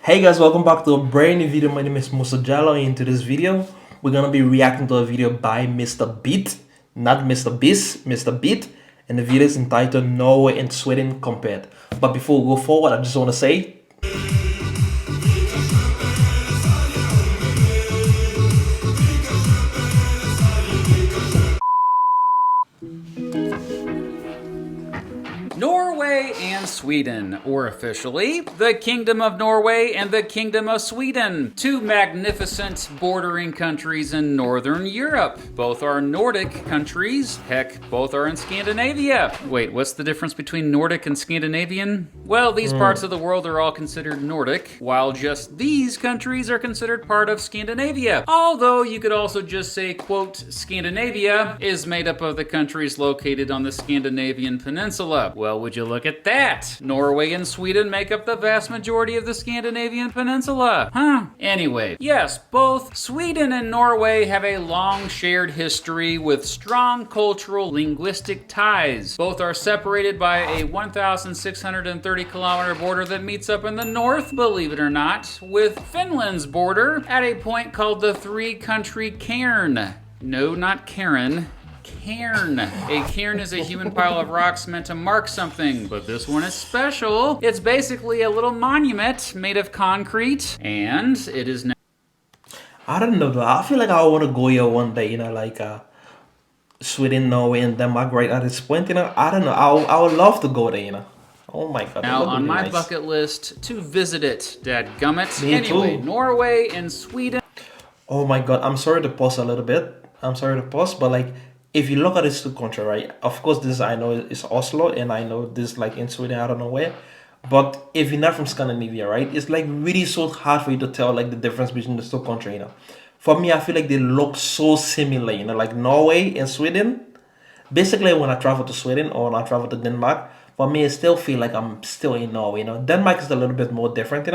Hey guys, welcome back to a brand new video. My name is Musa Jallo. In today's video, we're gonna be reacting to a video by Mr. Beat, not Mr. Beast, Mr. Beat, and the video is entitled Norway and Sweden Compared. But before we go forward, I just want to say Norway and Sweden, or officially, the Kingdom of Norway and the Kingdom of Sweden, two magnificent bordering countries in Northern Europe. Both are Nordic countries, heck, both are in Scandinavia. Wait, what's the difference between Nordic and Scandinavian? Well, these parts of the world are all considered Nordic, while just these countries are considered part of Scandinavia. Although you could also just say, quote, Scandinavia is made up of the countries located on the Scandinavian peninsula. Well, would you look at that? Norway and Sweden make up the vast majority of the Scandinavian peninsula. Huh. Anyway, yes, both Sweden and Norway have a long shared history with strong cultural linguistic ties. Both are separated by a 1,630 kilometer border that meets up in the north, believe it or not, with Finland's border at a point called the three-country cairn. No, not Karen. Cairn. A cairn is a human pile of rocks meant to mark something, but this one is special. It's basically a little monument made of concrete, and it is now. I don't know though. I feel like I want to go here one day. Sweden, Norway, and Denmark. Right at this point, I don't know. I would love to go there. Oh my god. Now That would on be my nice. bucket list to visit it, dadgummit. Me Anyway, too. Norway and Sweden. Oh my god, I'm sorry to pause a little bit. I'm sorry to pause, but like if you look at this two country, right? Of course, this I know is Oslo, and I know this like in Sweden, I don't know where. But if you're not from Scandinavia, right? It's like really so hard for you to tell like the difference between the two country. For me, I feel like they look so similar. Like Norway and Sweden. Basically, when I travel to Sweden or when I travel to Denmark, for me, I still feel like I'm still in Norway. Denmark is a little bit more different.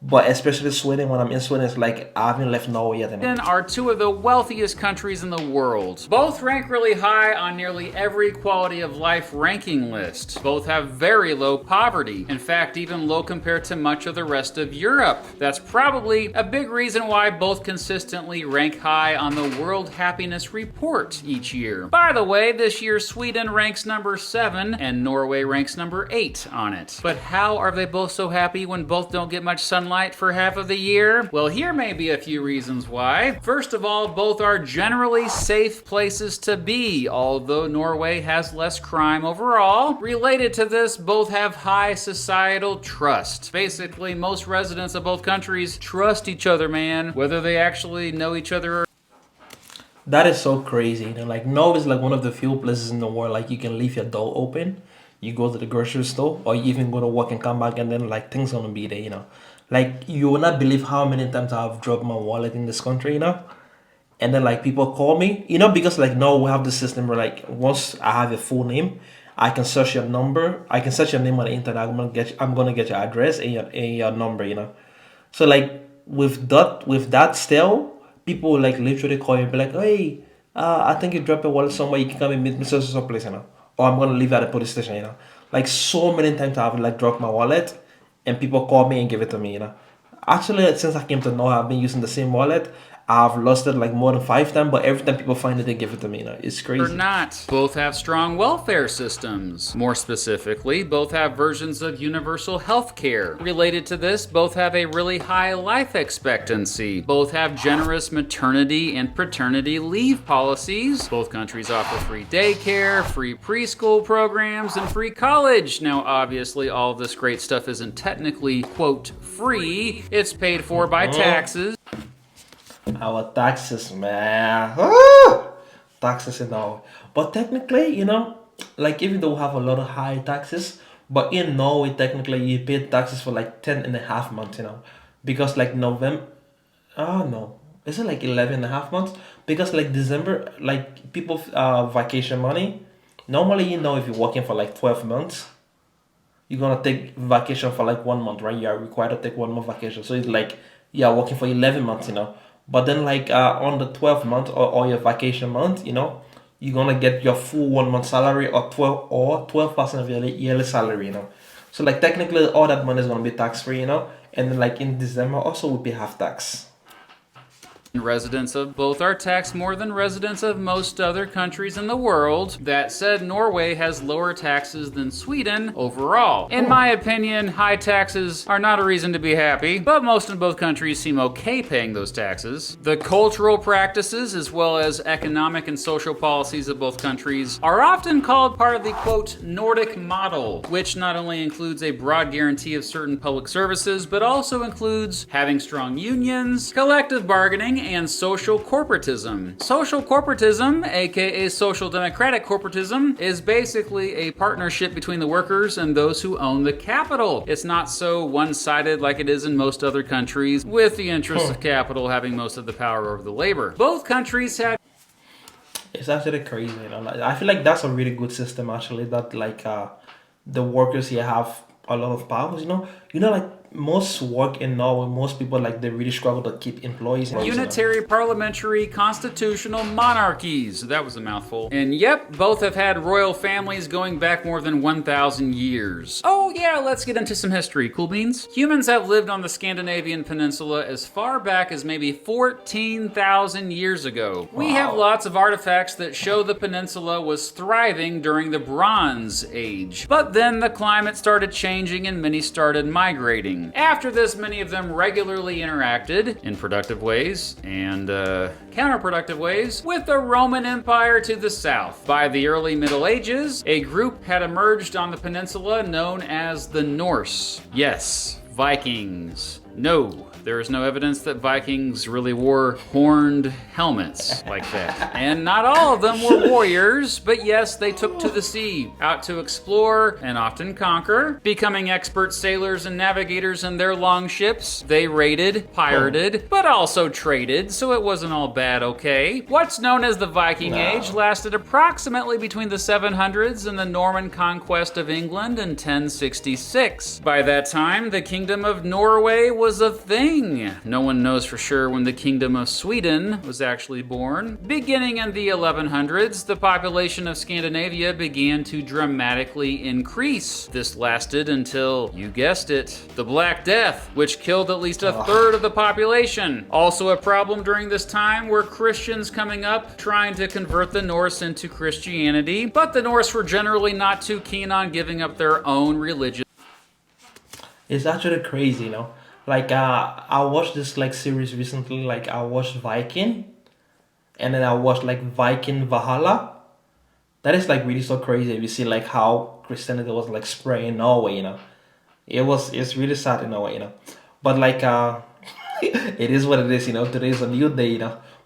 But especially Sweden, when I'm in Sweden, it's like I haven't left Norway yet. Are two of the wealthiest countries in the world. Both rank really high on nearly every quality of life ranking list. Both have very low poverty. In fact, even low compared to much of the rest of Europe. That's probably a big reason why both consistently rank high on the World Happiness Report each year. By the way, this year Sweden ranks number 7 and Norway ranks number 8 on it. But how are they both so happy when both don't get much sunlight for half of the year? Well, here may be a few reasons why. First of all, both are generally safe places to be, although Norway has less crime overall. Related to this, both have high societal trust. Basically, most residents of both countries trust each other, man, whether they actually know each other or That is so crazy. Like Norway is like one of the few places in the world like you can leave your door open. You go to the grocery store, or you even go to work and come back, and then like things gonna be there. Like you will not believe how many times I've dropped my wallet in this country. And then like people call me, because like now we have the system where like once I have your full name, I can search your number. I can search your name on the internet. I'm gonna get your address and your number. So like with that still, people will like literally call you and be like, hey, I think you dropped your wallet somewhere. You can come and meet me so place. Or I'm gonna leave it at the police station. Like so many times I've like dropped my wallet, and people call me and give it to me. Actually, since I came to know, I've been using the same wallet. I've lost it like more than 5 times, but every time people find it, they give it to me. It's crazy. not. Both have strong welfare systems. More specifically, both have versions of universal health care. Related to this, both have a really high life expectancy. Both have generous maternity and paternity leave policies. Both countries offer free daycare, free preschool programs, and free college. Now, obviously, all of this great stuff isn't technically, quote, free. It's paid for by taxes. Our taxes, man. Ah! Taxes and all. But technically, like even though we have a lot of high taxes, but in Norway, technically, you pay taxes for like 10 and a half months, because like November, oh no, is it like 11 and a half months? Because like December, like people, vacation money, normally, if you're working for like 12 months, you're gonna take vacation for like 1 month, right? You are required to take 1 month vacation. So it's like you're working for 11 months. But then like on the 12th month or your vacation month, you're gonna get your full 1 month salary or 12% of your yearly salary. So like technically all that money is gonna be tax free. And then like in December also we pay half tax. Residents of both are taxed more than residents of most other countries in the world. That said, Norway has lower taxes than Sweden overall. In my opinion, high taxes are not a reason to be happy, but most in both countries seem okay paying those taxes. The cultural practices, as well as economic and social policies of both countries, are often called part of the, quote, Nordic model, which not only includes a broad guarantee of certain public services, but also includes having strong unions, collective bargaining, and social corporatism. Social corporatism, aka social democratic corporatism, is basically a partnership between the workers and those who own the capital. It's not so one-sided like it is in most other countries, with the interests of capital having most of the power over the labor. Both countries have It's actually crazy, you know. Like, I feel like that's a really good system actually. That like the workers here have a lot of powers. Like most work in Norway, most people like they really struggle to keep employees. unitary parliamentary constitutional monarchies. That was a mouthful. And yep, both have had royal families going back more than 1,000 years. Oh yeah, let's get into some history. Cool beans? Humans have lived on the Scandinavian peninsula as far back as maybe 14,000 years ago. We have lots of artifacts that show the peninsula was thriving during the Bronze Age. But then the climate started changing and many started migrating. After this, many of them regularly interacted in productive ways and counterproductive ways with the Roman Empire to the south. By the early Middle Ages, a group had emerged on the peninsula known as the Norse. Yes, Vikings. No, there is no evidence that Vikings really wore horned helmets like that. And not all of them were warriors, but yes, they took to the sea, out to explore and often conquer. Becoming expert sailors and navigators in their long ships, they raided, pirated, but also traded, so it wasn't all bad, okay? What's known as the Viking Age lasted approximately between the 700s and the Norman conquest of England in 1066. By that time, the Kingdom of Norway was a thing. No one knows for sure when the Kingdom of Sweden was actually born. Beginning in the 1100s, the population of Scandinavia began to dramatically increase. This lasted until, you guessed it, the Black Death, which killed at least a third of the population. Also a problem during this time were Christians coming up trying to convert the Norse into Christianity, but the Norse were generally not too keen on giving up their own religion. It's actually crazy, Like I watched this like series recently. Like I watched Viking, and then I watched like Viking Valhalla. That is like really so crazy. If you see like how Christianity was like spreading in Norway. It's really sad in a way. But like it is what it is. Today is a new day.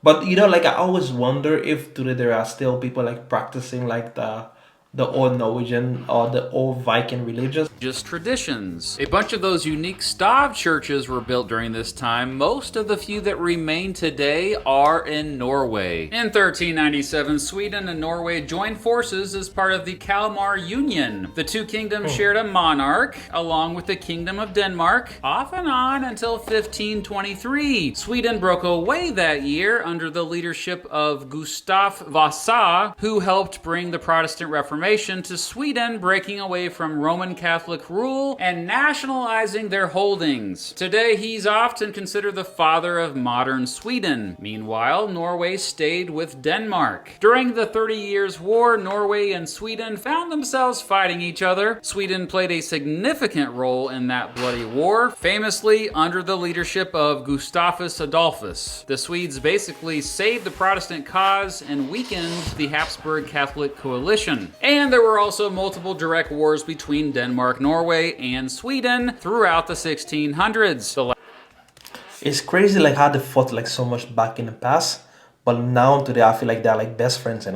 But like I always wonder if today there are still people like practicing like the old Norwegian or the old Viking religions. Just traditions. A bunch of those unique Stav churches were built during this time. Most of the few that remain today are in Norway. In 1397, Sweden and Norway joined forces as part of the Kalmar Union. The two kingdoms shared a monarch, along with the Kingdom of Denmark, off and on until 1523. Sweden broke away that year under the leadership of Gustav Vasa, who helped bring the Protestant Reformation to Sweden, breaking away from Roman Catholic rule and nationalizing their holdings. Today, he's often considered the father of modern Sweden. Meanwhile, Norway stayed with Denmark. During the 30 Years' War, Norway and Sweden found themselves fighting each other. Sweden played a significant role in that bloody war, famously under the leadership of Gustavus Adolphus. The Swedes basically saved the Protestant cause and weakened the Habsburg Catholic coalition. And there were also multiple direct wars between Denmark, Norway, and Sweden throughout the 1600s. It's crazy like how they fought like so much back in the past, but now today I feel like they're like best friends.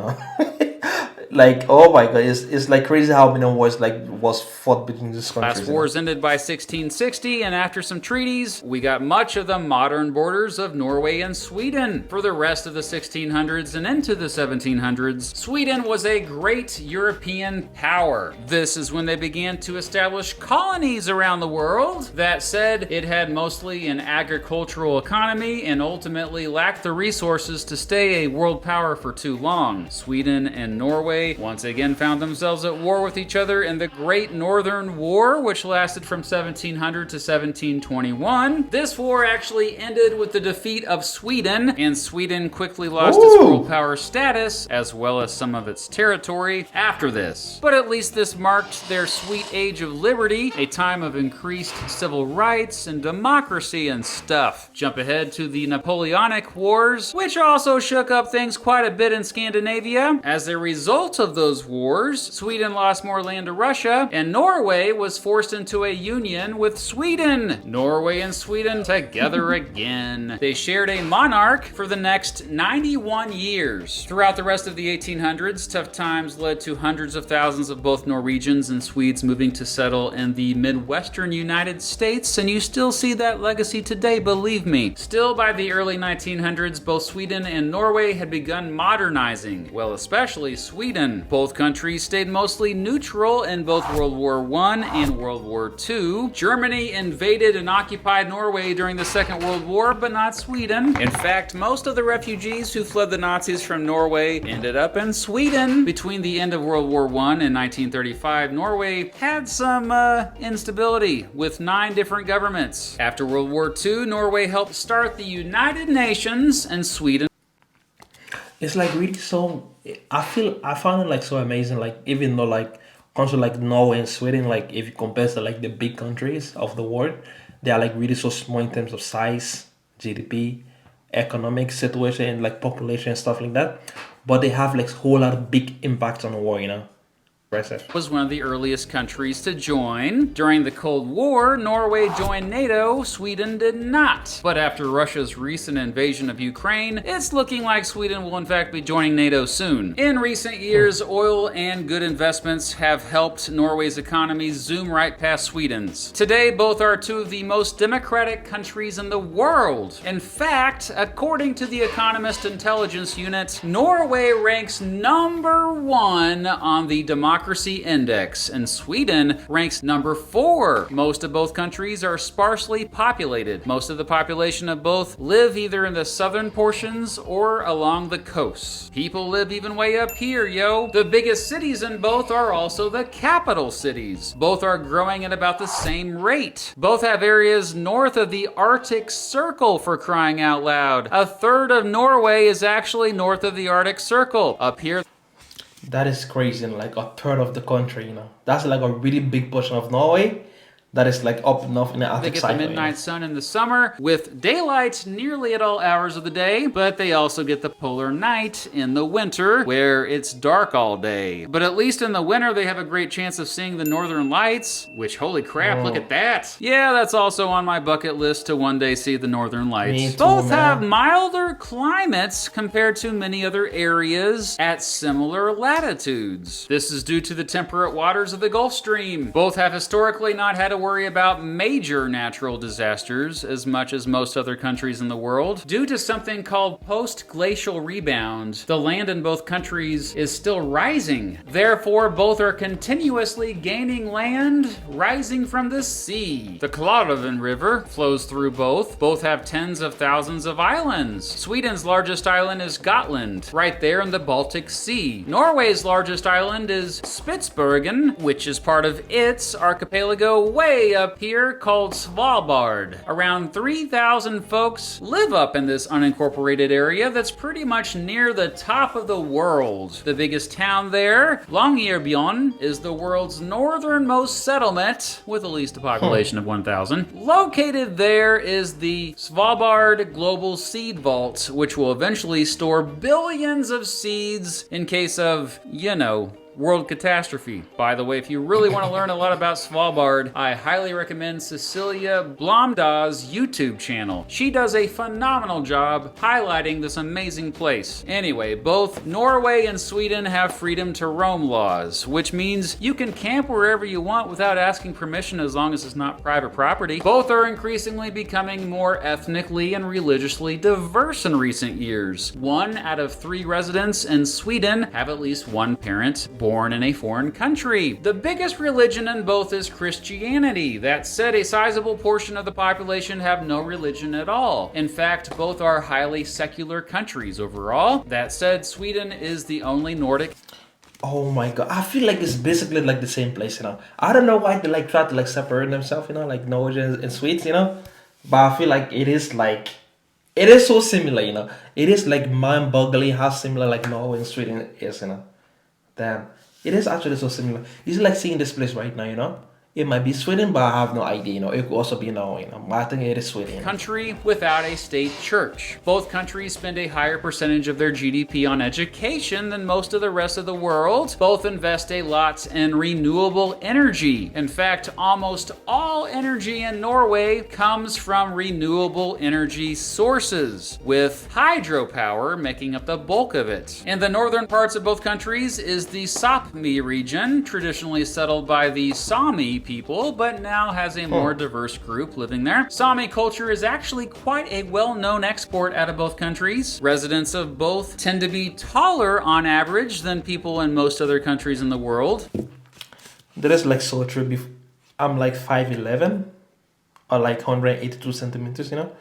Like, oh my god, it's like crazy how many wars like was fought between these countries. Last wars ended by 1660, and after some treaties, we got much of the modern borders of Norway and Sweden. For the rest of the 1600s and into the 1700s, Sweden was a great European power. This is when they began to establish colonies around the world. That said, it had mostly an agricultural economy and ultimately lacked the resources to stay a world power for too long. Sweden and Norway Norway once again found themselves at war with each other in the Great Northern War, which lasted from 1700 to 1721. This war actually ended with the defeat of Sweden, and Sweden quickly lost its world power status as well as some of its territory after this. But at least this marked their sweet age of liberty, a time of increased civil rights and democracy and stuff. Jump ahead to the Napoleonic Wars, which also shook up things quite a bit in Scandinavia. As a result of those wars, Sweden lost more land to Russia, and Norway was forced into a union with Sweden. Norway and Sweden together again. They shared a monarch for the next 91 years. Throughout the rest of the 1800s, tough times led to hundreds of thousands of both Norwegians and Swedes moving to settle in the Midwestern United States, and you still see that legacy today, believe me. Still, by the early 1900s, both Sweden and Norway had begun modernizing. Well, especially Sweden. Both countries stayed mostly neutral in both World War I and World War II. Germany invaded and occupied Norway during the Second World War, but not Sweden. In fact, most of the refugees who fled the Nazis from Norway ended up in Sweden. Between the end of World War I and 1935, Norway had some instability with 9 different governments. After World War II, Norway helped start the United Nations, and Sweden. It's like really so. I found it like so amazing. Like even though like countries like Norway and Sweden, like if you compare to like the big countries of the world, they are like really so small in terms of size, GDP, economic situation, and like population and stuff like that. But they have like a whole lot of big impact on the war. Impressive. Was one of the earliest countries to join. During the Cold War, Norway joined NATO, Sweden did not. But after Russia's recent invasion of Ukraine, it's looking like Sweden will in fact be joining NATO soon. In recent years, oil and good investments have helped Norway's economy zoom right past Sweden's. Today, both are 2 of the most democratic countries in the world. In fact, according to the Economist Intelligence Unit, Norway ranks number 1 on the Democracy Index, and Sweden ranks number 4. Most of both countries are sparsely populated. Most of the population of both live either in the southern portions or along the coasts. People live even way up here, yo. The biggest cities in both are also the capital cities. Both are growing at about the same rate. Both have areas north of the Arctic Circle, for crying out loud. A third of Norway is actually north of the Arctic Circle. Up here, That is crazy. Like a third of the country. That's like a really big portion of Norway. That is like up north in the they Arctic get the cycle. midnight sun in the summer with daylight nearly at all hours of the day, but they also get the polar night in the winter where it's dark all day. But at least in the winter they have a great chance of seeing the northern lights, which holy crap, look at that. Yeah, that's also on my bucket list to one day see the northern lights. Me too, Both man. have milder climates compared to many other areas at similar latitudes. This is due to the temperate waters of the Gulf Stream. Both have historically not had a worry about major natural disasters as much as most other countries in the world. Due to something called post-glacial rebound, the land in both countries is still rising. Therefore, both are continuously gaining land rising from the sea. The Klarälven River flows through both. Both have tens of thousands of islands. Sweden's largest island is Gotland, right there in the Baltic Sea. Norway's largest island is Spitsbergen, which is part of its archipelago way up here called Svalbard. Around 3,000 folks live up in this unincorporated area that's pretty much near the top of the world. The biggest town there, Longyearbyen, is the world's northernmost settlement with at least a population of 1,000. Located there is the Svalbard Global Seed Vault, which will eventually store billions of seeds in case of, world catastrophe. By the way, if you really want to learn a lot about Svalbard, I highly recommend Cecilia Blomda's YouTube channel. She does a phenomenal job highlighting this amazing place. Anyway, both Norway and Sweden have freedom to roam laws, which means you can camp wherever you want without asking permission as long as it's not private property. Both are increasingly becoming more ethnically and religiously diverse in recent years. 1 out of 3 residents in Sweden have at least one parent born in a foreign country. The biggest religion in both is Christianity. That said, a sizable portion of the population have no religion at all. In fact, both are highly secular countries overall. That said, Sweden is the only Nordic. Oh my god, I feel like it's basically like the same place, you know. I don't know why they like try to like separate themselves, you know, like Norwegians and Swedes, you know. But I feel like it is so similar, you know. It is like mind-boggling how similar like Norway and Sweden is, you know. Damn, it is actually so similar. It's like seeing this place right now, you know. It might be Sweden, but I have no idea, you know. It could also be Norway, you know. But I think it is Sweden. You know? Country without a state church. Both countries spend a higher percentage of their GDP on education than most of the rest of the world. Both invest a lot in renewable energy. In fact, almost all energy in Norway comes from renewable energy sources, with hydropower making up the bulk of it. In the northern parts of both countries is the Sapmi region, traditionally settled by the Sami people, but now has a more diverse group living there. Sami culture is actually quite a well-known export out of both countries. Residents of both tend to be taller on average than people in most other countries in the world. That is like so true. I'm like 5'11", or like 182 centimeters, you know.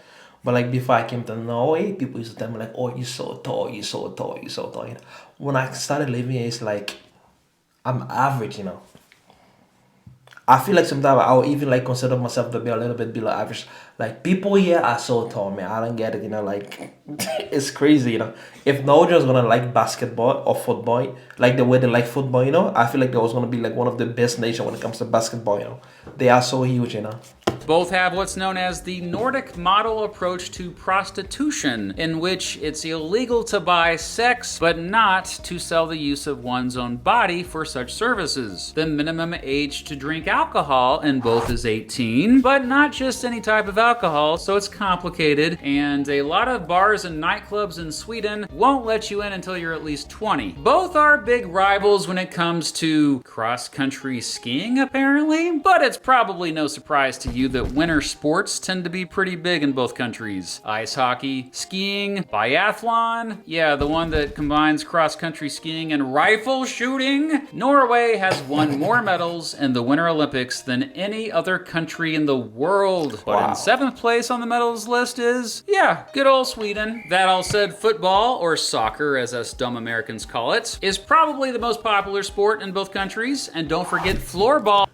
But like before I came to Norway, people used to tell me like, "Oh, you're so tall, you're so tall, you're so tall." You know? When I started living here, it's like I'm average, you know. I feel like sometimes I would even like consider myself to be a little bit below average. Like people here are so tall, man. I don't get it, you know. Like it's crazy, you know. If Norwegians gonna like basketball or football, like the way they like football, you know, I feel like they was gonna be like one of the best nation when it comes to basketball, you know. They are so huge, you know. Both have what's known as the Nordic model approach to prostitution, in which it's illegal to buy sex, but not to sell the use of one's own body for such services. The minimum age to drink alcohol in both is 18, but not just any type of alcohol, so it's complicated, and a lot of bars and nightclubs in Sweden won't let you in until you're at least 20. Both are big rivals when it comes to cross-country skiing, apparently, but it's probably no surprise to you that winter sports tend to be pretty big in both countries. Ice hockey, skiing, biathlon, yeah, the one that combines cross-country skiing and rifle shooting. Norway has won more medals in the Winter Olympics than any other country in the world. But in seventh place on the medals list is, yeah, good old Sweden. That all said, football, or soccer as us dumb Americans call it, is probably the most popular sport in both countries. And don't forget floorball.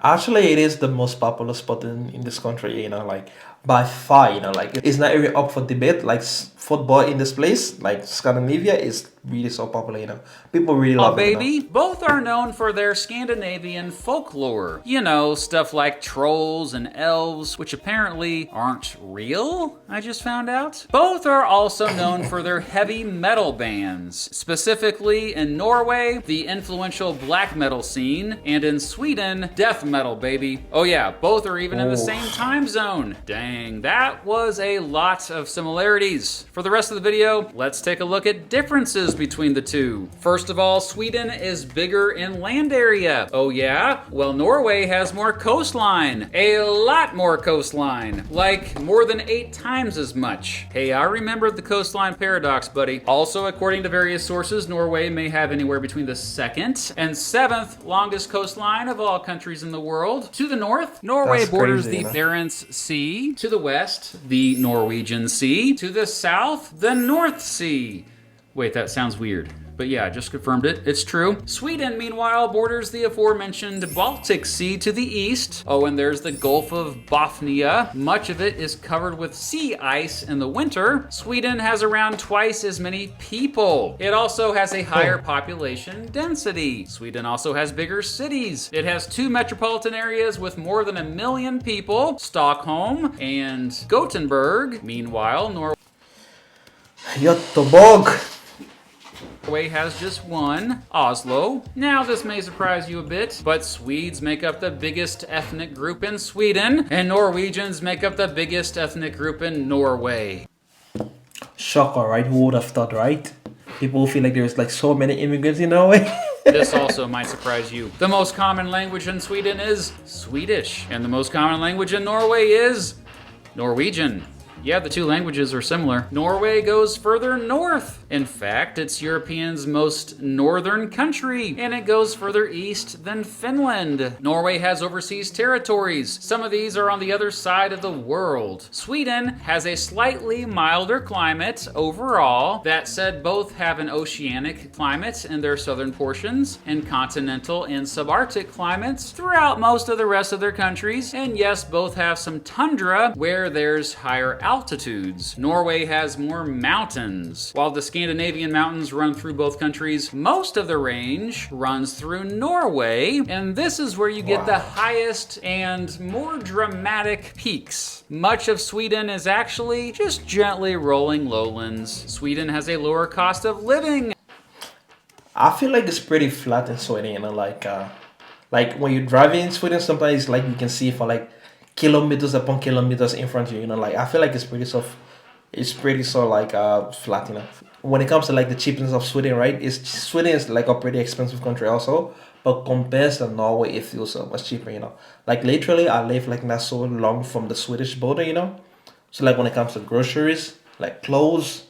Actually, it is the most popular sport in this country, you know, like by far, you know, like it's not even up for debate. Like football in this place, like Scandinavia, is really so popular, you know. People really love it. Baby, you know? Both are known for their Scandinavian folklore. You know, stuff like trolls and elves, which apparently aren't real, I just found out. Both are also known for their heavy metal bands, specifically in Norway, the influential black metal scene, and in Sweden, death metal, baby. Oh yeah, both are even in the same time zone. Dang, that was a lot of similarities. For the rest of the video, let's take a look at differences between the two. First of all, Sweden is bigger in land area. Oh yeah? Well, Norway has more coastline. A lot more coastline. Like more than 8 times as much. Hey, I remember the coastline paradox, buddy. Also, according to various sources, Norway may have anywhere between the 2nd and 7th longest coastline of all countries in the world. To the north, Norway borders the Barents Sea. To the west, the Norwegian Sea. To the south, the North Sea. Wait, that sounds weird. But yeah, I just confirmed it. It's true. Sweden, meanwhile, borders the aforementioned Baltic Sea to the east. Oh, and there's the Gulf of Bothnia. Much of it is covered with sea ice in the winter. Sweden has around twice as many people. It also has a higher population density. Sweden also has bigger cities. It has 2 metropolitan areas with more than 1 million people, Stockholm and Gothenburg. Meanwhile, Göteborg. Norway has just one, Oslo. Now this may surprise you a bit, but Swedes make up the biggest ethnic group in Sweden, and Norwegians make up the biggest ethnic group in Norway. Shocker, right? Who would have thought, right? People feel like there's like so many immigrants in Norway. This also might surprise you. The most common language in Sweden is Swedish, and the most common language in Norway is Norwegian. Yeah, the two languages are similar. Norway goes further north. In fact, it's Europeans' most northern country, and it goes further east than Finland. Norway has overseas territories. Some of these are on the other side of the world. Sweden has a slightly milder climate overall. That said, both have an oceanic climate in their southern portions and continental and subarctic climates throughout most of the rest of their countries. And yes, both have some tundra where there's higher altitudes. Norway has more mountains. While the Scandinavian mountains run through both countries, most of the range runs through Norway, and this is where you get the highest and more dramatic peaks. Much of Sweden is actually just gently rolling lowlands. Sweden has a lower cost of living. I feel like it's pretty flat in Sweden, like when you're driving in Sweden, sometimes like you can see for like kilometers upon kilometers in front of you, like I feel like it's pretty so like flat, When it comes to like the cheapness of Sweden, right? Sweden is like a pretty expensive country also, but compared to Norway, it feels so much cheaper, Like literally, I live like not so long from the Swedish border, So like when it comes to groceries, like clothes,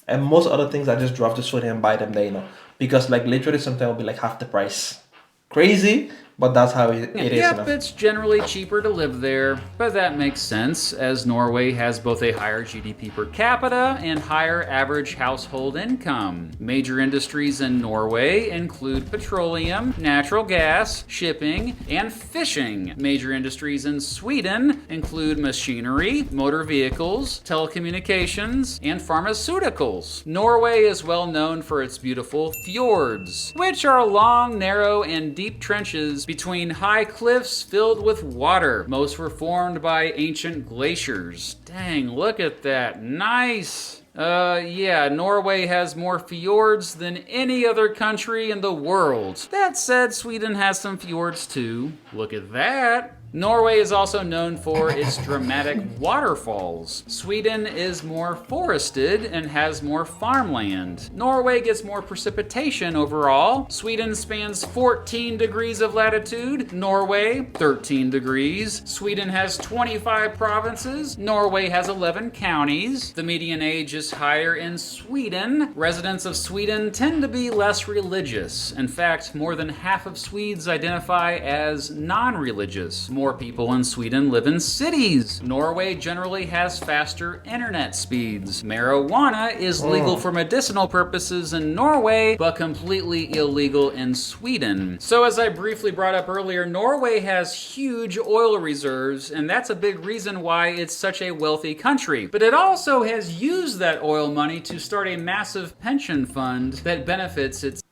and most other things, I just drive to Sweden and buy them there, Because like literally sometimes it'll be like half the price. Crazy, but that's how it is. Yep, it's generally cheaper to live there, but that makes sense as Norway has both a higher GDP per capita and higher average household income. Major industries in Norway include petroleum, natural gas, shipping, and fishing. Major industries in Sweden include machinery, motor vehicles, telecommunications, and pharmaceuticals. Norway is well known for its beautiful fjords, which are long, narrow, and deep trenches between high cliffs filled with water. Most were formed by ancient glaciers. Dang, look at that. Nice. Yeah, Norway has more fjords than any other country in the world. That said, Sweden has some fjords too. Look at that. Norway is also known for its dramatic waterfalls. Sweden is more forested and has more farmland. Norway gets more precipitation overall. Sweden spans 14 degrees of latitude, Norway 13 degrees. Sweden has 25 provinces, Norway has 11 counties. The median age is higher in Sweden. Residents of Sweden tend to be less religious. In fact, more than half of Swedes identify as non-religious. More people in Sweden live in cities. Norway generally has faster internet speeds. Marijuana is legal for medicinal purposes in Norway, but completely illegal in Sweden. So as I briefly brought up earlier, Norway has huge oil reserves, and that's a big reason why it's such a wealthy country. But it also has used that oil money to start a massive pension fund that benefits its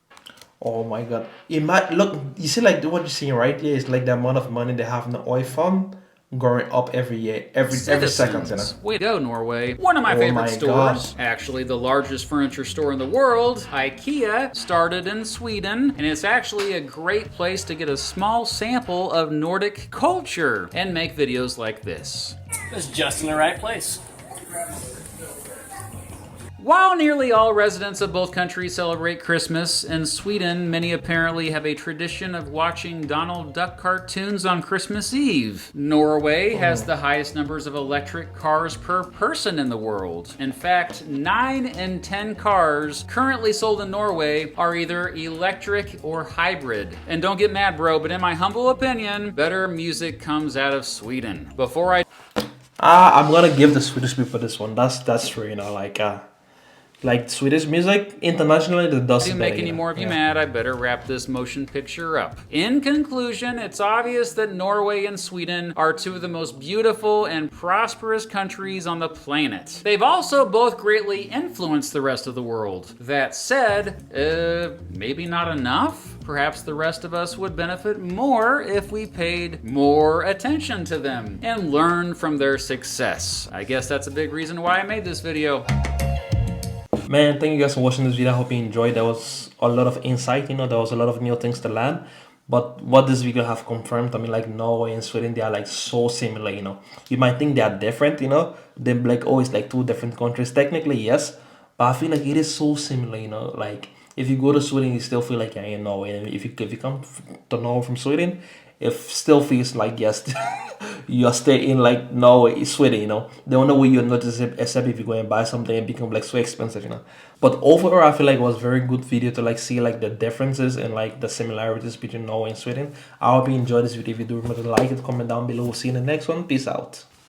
Oh my god. It might look, you see like what you're seeing right here is like the amount of money they have in the oil fund going up every year, every second, Way to go, Norway. One of my favorite my stores, gosh. actually the largest furniture store in the world, IKEA, started in Sweden, and it's actually a great place to get a small sample of Nordic culture and make videos like this. It's just in the right place. While nearly all residents of both countries celebrate Christmas, in Sweden, many apparently have a tradition of watching Donald Duck cartoons on Christmas Eve. Norway has the highest numbers of electric cars per person in the world. In fact, 9 in 10 cars currently sold in Norway are either electric or hybrid. And don't get mad, bro, but in my humble opinion, better music comes out of Sweden. Before I... I'm gonna give the Swedish people this one. That's true, like Swedish music internationally that does to it make better, any more of you mad, I better wrap this motion picture up. In conclusion, it's obvious that Norway and Sweden are two of the most beautiful and prosperous countries on the planet. They've also both greatly influenced the rest of the world. That said, maybe not enough? Perhaps the rest of us would benefit more if we paid more attention to them and learned from their success. I guess that's a big reason why I made this video. Man, thank you guys for watching this video. I hope you enjoyed. There was a lot of insight, there was a lot of new things to learn. But what this video have confirmed, like Norway and Sweden, they are like so similar, You might think they are different, They're like, oh, it's like two different countries. Technically, yes. But I feel like it is so similar, Like If you go to Sweden, you still feel like you're in Norway. And if you come to Norway from Sweden, it still feels like yes, you're staying in like Norway, Sweden. The only way you notice it, except if you go and buy something and become like so expensive. But overall, I feel like it was a very good video to like see like the differences and like the similarities between Norway and Sweden. I hope you enjoyed this video. If you do, remember to like it, comment down below. We'll see you in the next one. Peace out.